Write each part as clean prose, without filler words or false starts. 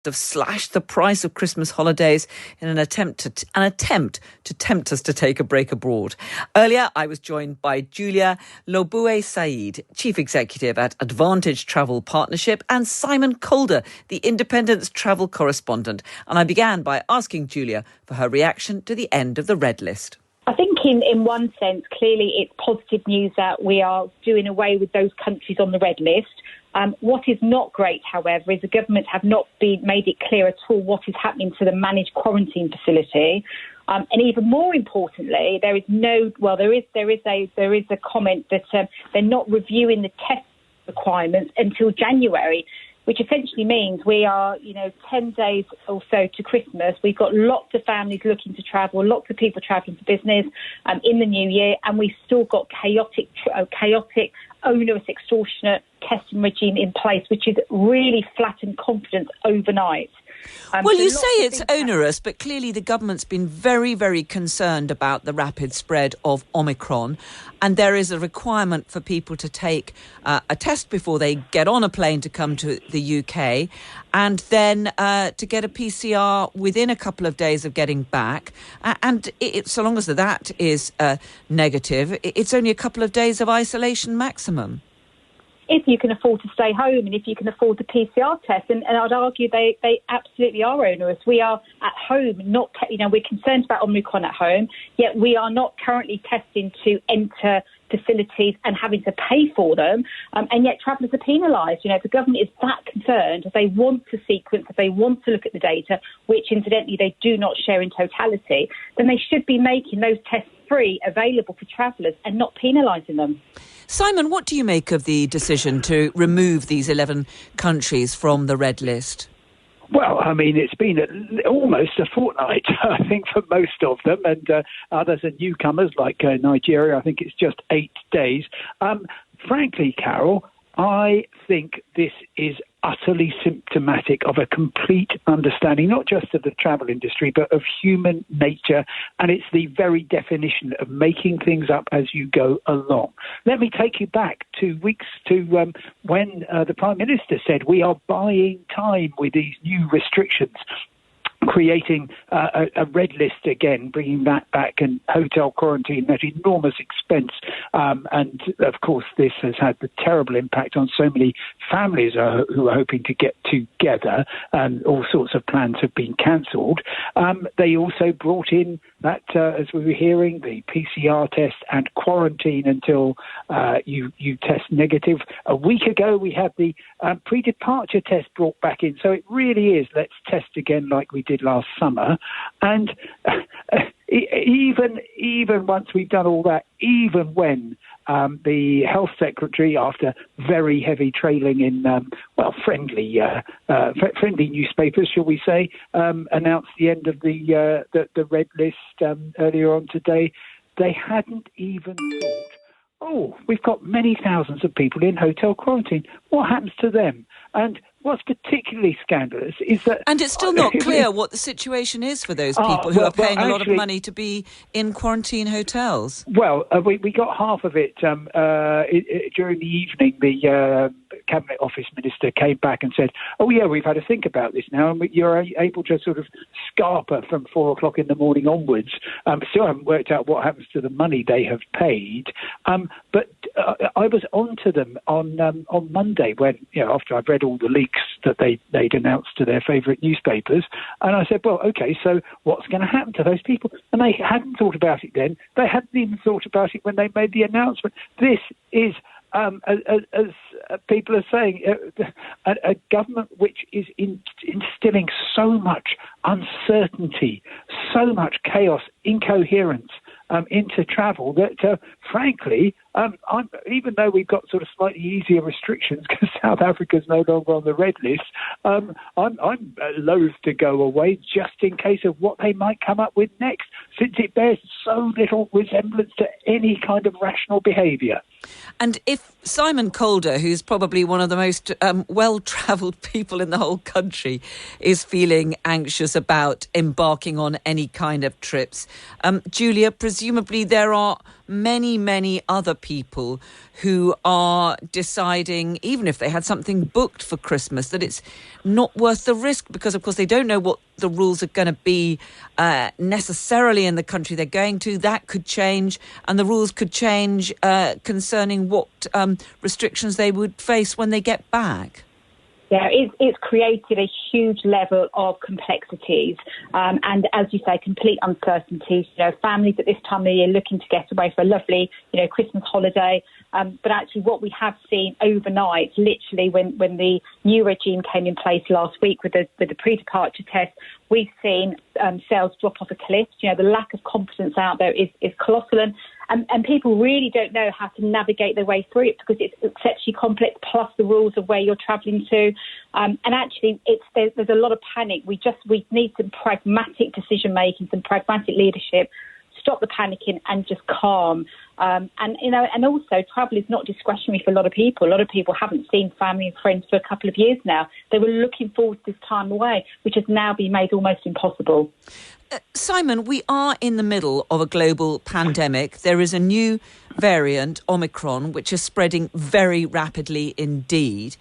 have slashed the price of Christmas holidays in an attempt to tempt us to take a break abroad. Earlier, I was joined by Julia Bue-Said, Chief Executive at Advantage Travel Partnership, and Simon Calder, the Independent's travel correspondent. And I began by asking Julia for her reaction to the end of the red list. I think in one sense, clearly it's positive news that we are doing away with those countries on the red list. What is not great, however, is the government have not made it clear at all what is happening to the managed quarantine facility. And even more importantly, there is a comment that they're not reviewing the test requirements until January, which essentially means we are, 10 days or so to Christmas. We've got lots of families looking to travel, lots of people travelling for business in the new year, and we've still got chaotic, onerous, extortionate testing regime in place, which has really flattened confidence overnight. Well, you say it's onerous, but clearly the government's been very, very concerned about the rapid spread of Omicron, and there is a requirement for people to take a test before they get on a plane to come to the UK, and then to get a PCR within a couple of days of getting back. And so long as that is negative, it's only a couple of days of isolation maximum. If you can afford to stay home and if you can afford the PCR test. And I'd argue they absolutely are onerous. We are at home, we're concerned about Omicron at home, yet we are not currently testing to enter facilities and having to pay for them, and yet travellers are penalised. If the government is that concerned, if they want to sequence, if they want to look at the data, which incidentally they do not share in totality, then they should be making those tests free, available for travellers and not penalising them. Simon, what do you make of the decision to remove these 11 countries from the red list? Well, I mean, it's been almost a fortnight, I think, for most of them, and others are newcomers, like Nigeria. I think it's just 8 days. Frankly, Carol, I think this is utterly symptomatic of a complete understanding, not just of the travel industry, but of human nature. And it's the very definition of making things up as you go along. Let me take you back 2 weeks to when the Prime Minister said we are buying time with these new restrictions, creating a red list again, bringing that back, and hotel quarantine at enormous expense. And, of course, this has had the terrible impact on so many families who are hoping to get together, and all sorts of plans have been cancelled. They also brought in that, as we were hearing, the PCR test and quarantine until you test negative. A week ago, we had the pre-departure test brought back in. So it really is, let's test again like we did last summer. And even once we've done all that, even when the health secretary, after very heavy trailing in friendly newspapers, shall we say, announced the end of the red list earlier on today, they hadn't even thought, we've got many thousands of people in hotel quarantine. What happens to them? And what's particularly scandalous is that... And it's still not clear what the situation is for those people who are paying a lot of money to be in quarantine hotels. Well, we got half of it during the evening. The Cabinet Office Minister came back and said, we've had to think about this now, and you're able to sort of scarper from 4 o'clock in the morning onwards. Still haven't worked out what happens to the money they have paid. But I was on to them on Monday when, after I've read all the leaks that they'd announced to their favourite newspapers, and I said, well, okay, so what's going to happen to those people? And they hadn't thought about it then. They hadn't even thought about it when they made the announcement. This is, as people are saying, a government which is instilling so much uncertainty, so much chaos, incoherence into travel that, frankly, even though we've got sort of slightly easier restrictions because South Africa's no longer on the red list, I'm loath to go away just in case of what they might come up with next, since it bears so little resemblance to any kind of rational behaviour. And if Simon Calder, who's probably one of the most well-travelled people in the whole country, is feeling anxious about embarking on any kind of trips. Julia, presumably there are many other people who are deciding, even if they had something booked for Christmas, that it's not worth the risk because, of course, they don't know what the rules are going to be necessarily in the country they're going to. That could change, and the rules could change concerning what restrictions they would face when they get back. Yeah, it's created a huge level of complexities and, as you say, complete uncertainties. Families at this time of the year looking to get away for a lovely, Christmas holiday. But actually what we have seen overnight, literally when the new regime came in place last week with the pre-departure test, we've seen sales drop off a cliff. The lack of confidence out there is colossal. And people really don't know how to navigate their way through it because it's exceptionally complex, plus the rules of where you're travelling to. And actually, there's a lot of panic. We need some pragmatic decision-making, some pragmatic leadership, stop the panicking and just calm. And also travel is not discretionary for a lot of people. A lot of people haven't seen family and friends for a couple of years now. They were looking forward to this time away, which has now been made almost impossible. Simon, we are in the middle of a global pandemic. There is a new variant, Omicron, which is spreading very rapidly indeed.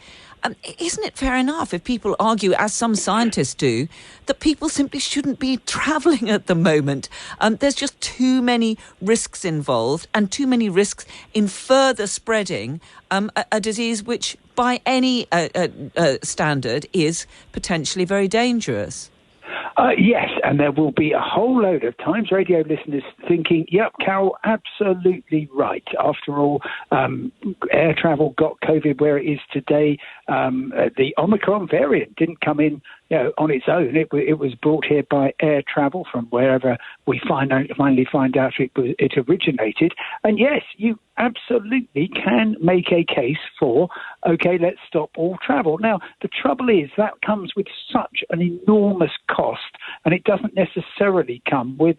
Isn't it fair enough if people argue, as some scientists do, that people simply shouldn't be travelling at the moment? There's just too many risks involved and too many risks in further spreading a disease which, by any standard, is potentially very dangerous. Yes, and there will be a whole load of Times Radio listeners thinking, yep, Carol, absolutely right. After all, air travel got COVID where it is today. The Omicron variant didn't come in on its own. It was brought here by air travel from wherever we finally find out it originated. And yes, you absolutely can make a case for, OK, let's stop all travel. Now, the trouble is that comes with such an enormous cost, and it doesn't necessarily come with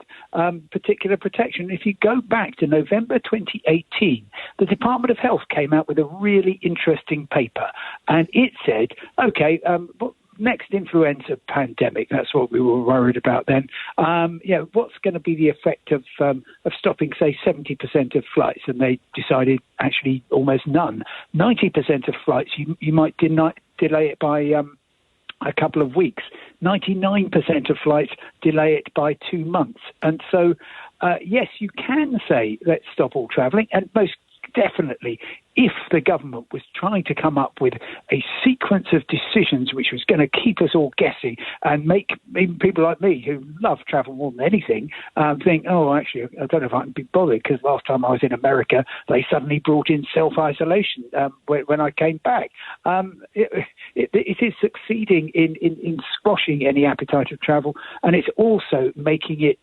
particular protection. If you go back to November 2018, the Department of Health came out with a really interesting paper, and it said, OK, next influenza pandemic, that's what we were worried about then. What's going to be the effect of stopping, say, 70% of flights? And they decided actually almost none. 90% of flights, you might delay it by a couple of weeks. 99% of flights delay it by 2 months. And so, yes, you can say, let's stop all travelling. And most definitely, if the government was trying to come up with a sequence of decisions which was going to keep us all guessing and make even people like me who love travel more than anything think, oh, actually, I don't know if I can be bothered because last time I was in America, they suddenly brought in self-isolation when I came back. It is succeeding in squashing any appetite of travel, and it's also making it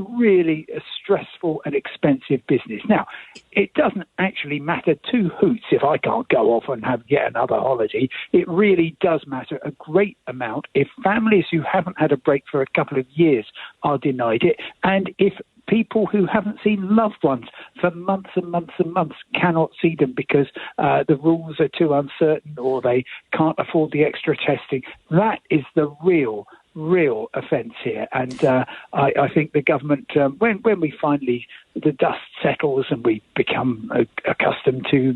really a stressful and expensive business. Now, it doesn't actually matter two hoots if I can't go off and have yet another holiday. It really does matter a great amount if families who haven't had a break for a couple of years are denied it, and if people who haven't seen loved ones for months and months and months cannot see them because the rules are too uncertain or they can't afford the extra testing. That is the real offence here, and I think the government, when we finally, the dust settles and we become accustomed to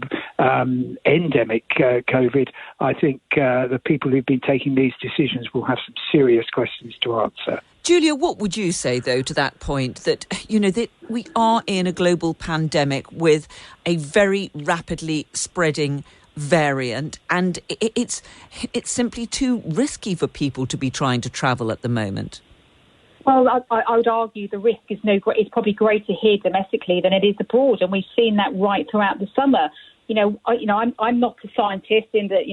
endemic COVID, I think the people who've been taking these decisions will have some serious questions to answer. Julia, what would you say, though, to that point, that, that we are in a global pandemic with a very rapidly spreading variant, and it's simply too risky for people to be trying to travel at the moment? Well, I would argue the risk is probably greater here domestically than it is abroad, and we've seen that right throughout the summer. I'm not a scientist in that,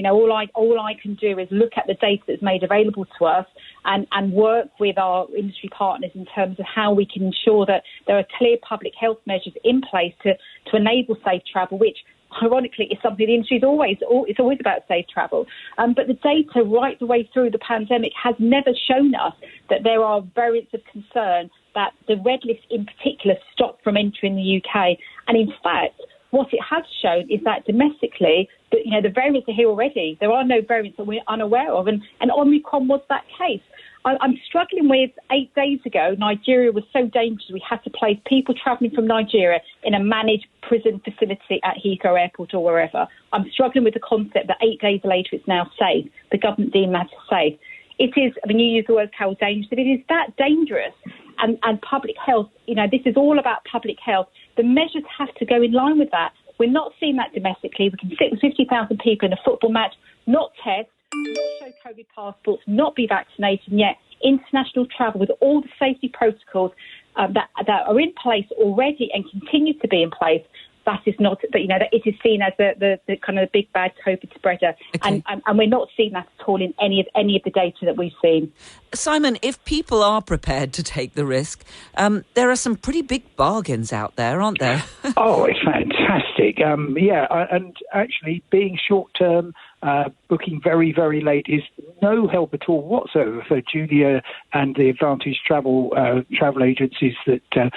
all I can do is look at the data that's made available to us and work with our industry partners in terms of how we can ensure that there are clear public health measures in place to enable safe travel, which ironically is something the industry it's always about safe travel. But the data right the way through the pandemic has never shown us that there are variants of concern that the red list in particular stopped from entering the UK. And in fact, what it has shown is that domestically, the variants are here already. There are no variants that we're unaware of, and Omicron was that case. I'm struggling with 8 days ago, Nigeria was so dangerous we had to place people travelling from Nigeria in a managed prison facility at Heathrow Airport or wherever. I'm struggling with the concept that 8 days later it's now safe. The government deemed that safe. It is, you use the word, Carol, dangerous, but it is that dangerous. And public health, this is all about public health. The measures have to go in line with that. We're not seeing that domestically. We can sit with 50,000 people in a football match, not test, not show COVID passports, not be vaccinated, and yet international travel with all the safety protocols that are in place already and continue to be in place. That is not, but that it is seen as the kind of the big bad COVID spreader, okay. and we're not seeing that at all in any of the data that we've seen. Simon, if people are prepared to take the risk, there are some pretty big bargains out there, aren't there? Oh, it's fantastic. And actually being short term, booking very, very late is no help at all whatsoever for Julia and the Advantage travel agencies that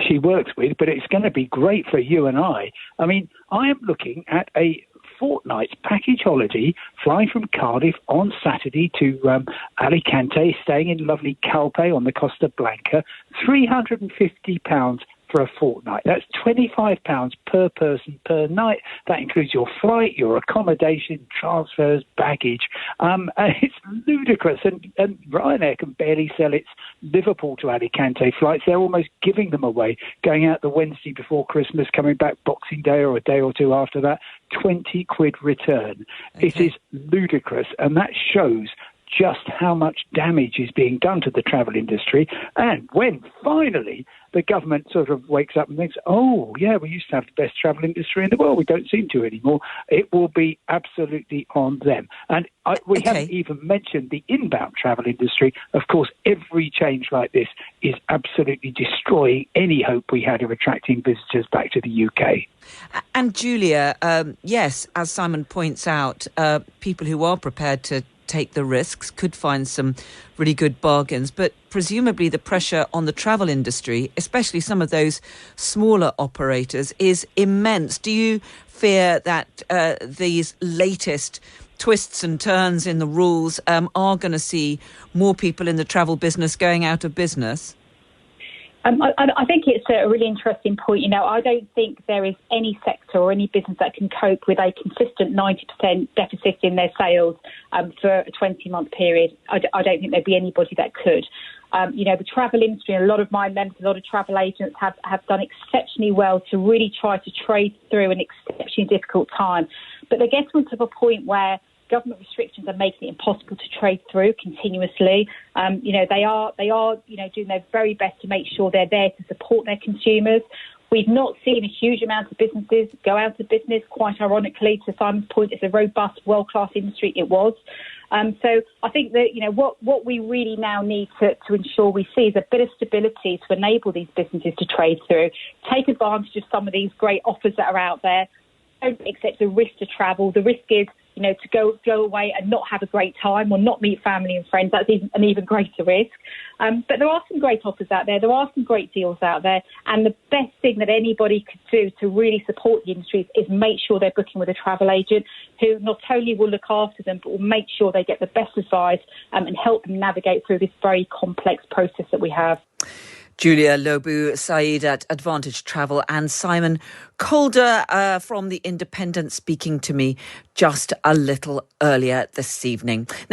she works with, but it's going to be great for you and I. I mean, I am looking at a fortnight's package holiday flying from Cardiff on Saturday to Alicante, staying in lovely Calpe on the Costa Blanca, £350 for a fortnight. That's £25 per person per night. That includes your flight, your accommodation, transfers, baggage. And it's ludicrous. And Ryanair can barely sell its Liverpool to Alicante flights. They're almost giving them away, going out the Wednesday before Christmas, coming back Boxing Day or a day or two after that. 20 quid return. Okay. It is ludicrous. And that shows just how much damage is being done to the travel industry. And when finally the government sort of wakes up and thinks, oh, yeah, we used to have the best travel industry in the world, we don't seem to anymore, it will be absolutely on them. And we haven't even mentioned the inbound travel industry. Of course, every change like this is absolutely destroying any hope we had of attracting visitors back to the UK. And Julia, yes, as Simon points out, people who are prepared to take the risks could find some really good bargains, but presumably the pressure on the travel industry, especially some of those smaller operators, is immense. Do you fear that these latest twists and turns in the rules are going to see more people in the travel business going out of business? I think it's a really interesting point. I don't think there is any sector or any business that can cope with a consistent 90% deficit in their sales for a 20-month period. I don't think there'd be anybody that could. The travel industry, a lot of my members, a lot of travel agents have done exceptionally well to really try to trade through an exceptionally difficult time. But they're getting to a point where government restrictions are making it impossible to trade through continuously. They are doing their very best to make sure they're there to support their consumers. We've not seen a huge amount of businesses go out of business. Quite ironically, to Simon's point, it's a robust, world-class industry. It was. So I think that, what we really now need to ensure we see is a bit of stability to enable these businesses to trade through, take advantage of some of these great offers that are out there. Don't accept the risk to travel. The risk is, to go away and not have a great time or not meet family and friends. That's an even greater risk. But there are some great offers out there. There are some great deals out there. And the best thing that anybody could do to really support the industry is make sure they're booking with a travel agent who not only will look after them, but will make sure they get the best advice and help them navigate through this very complex process that we have. Julia Bue-Said at Advantage Travel and Simon Calder from The Independent speaking to me just a little earlier this evening. Now,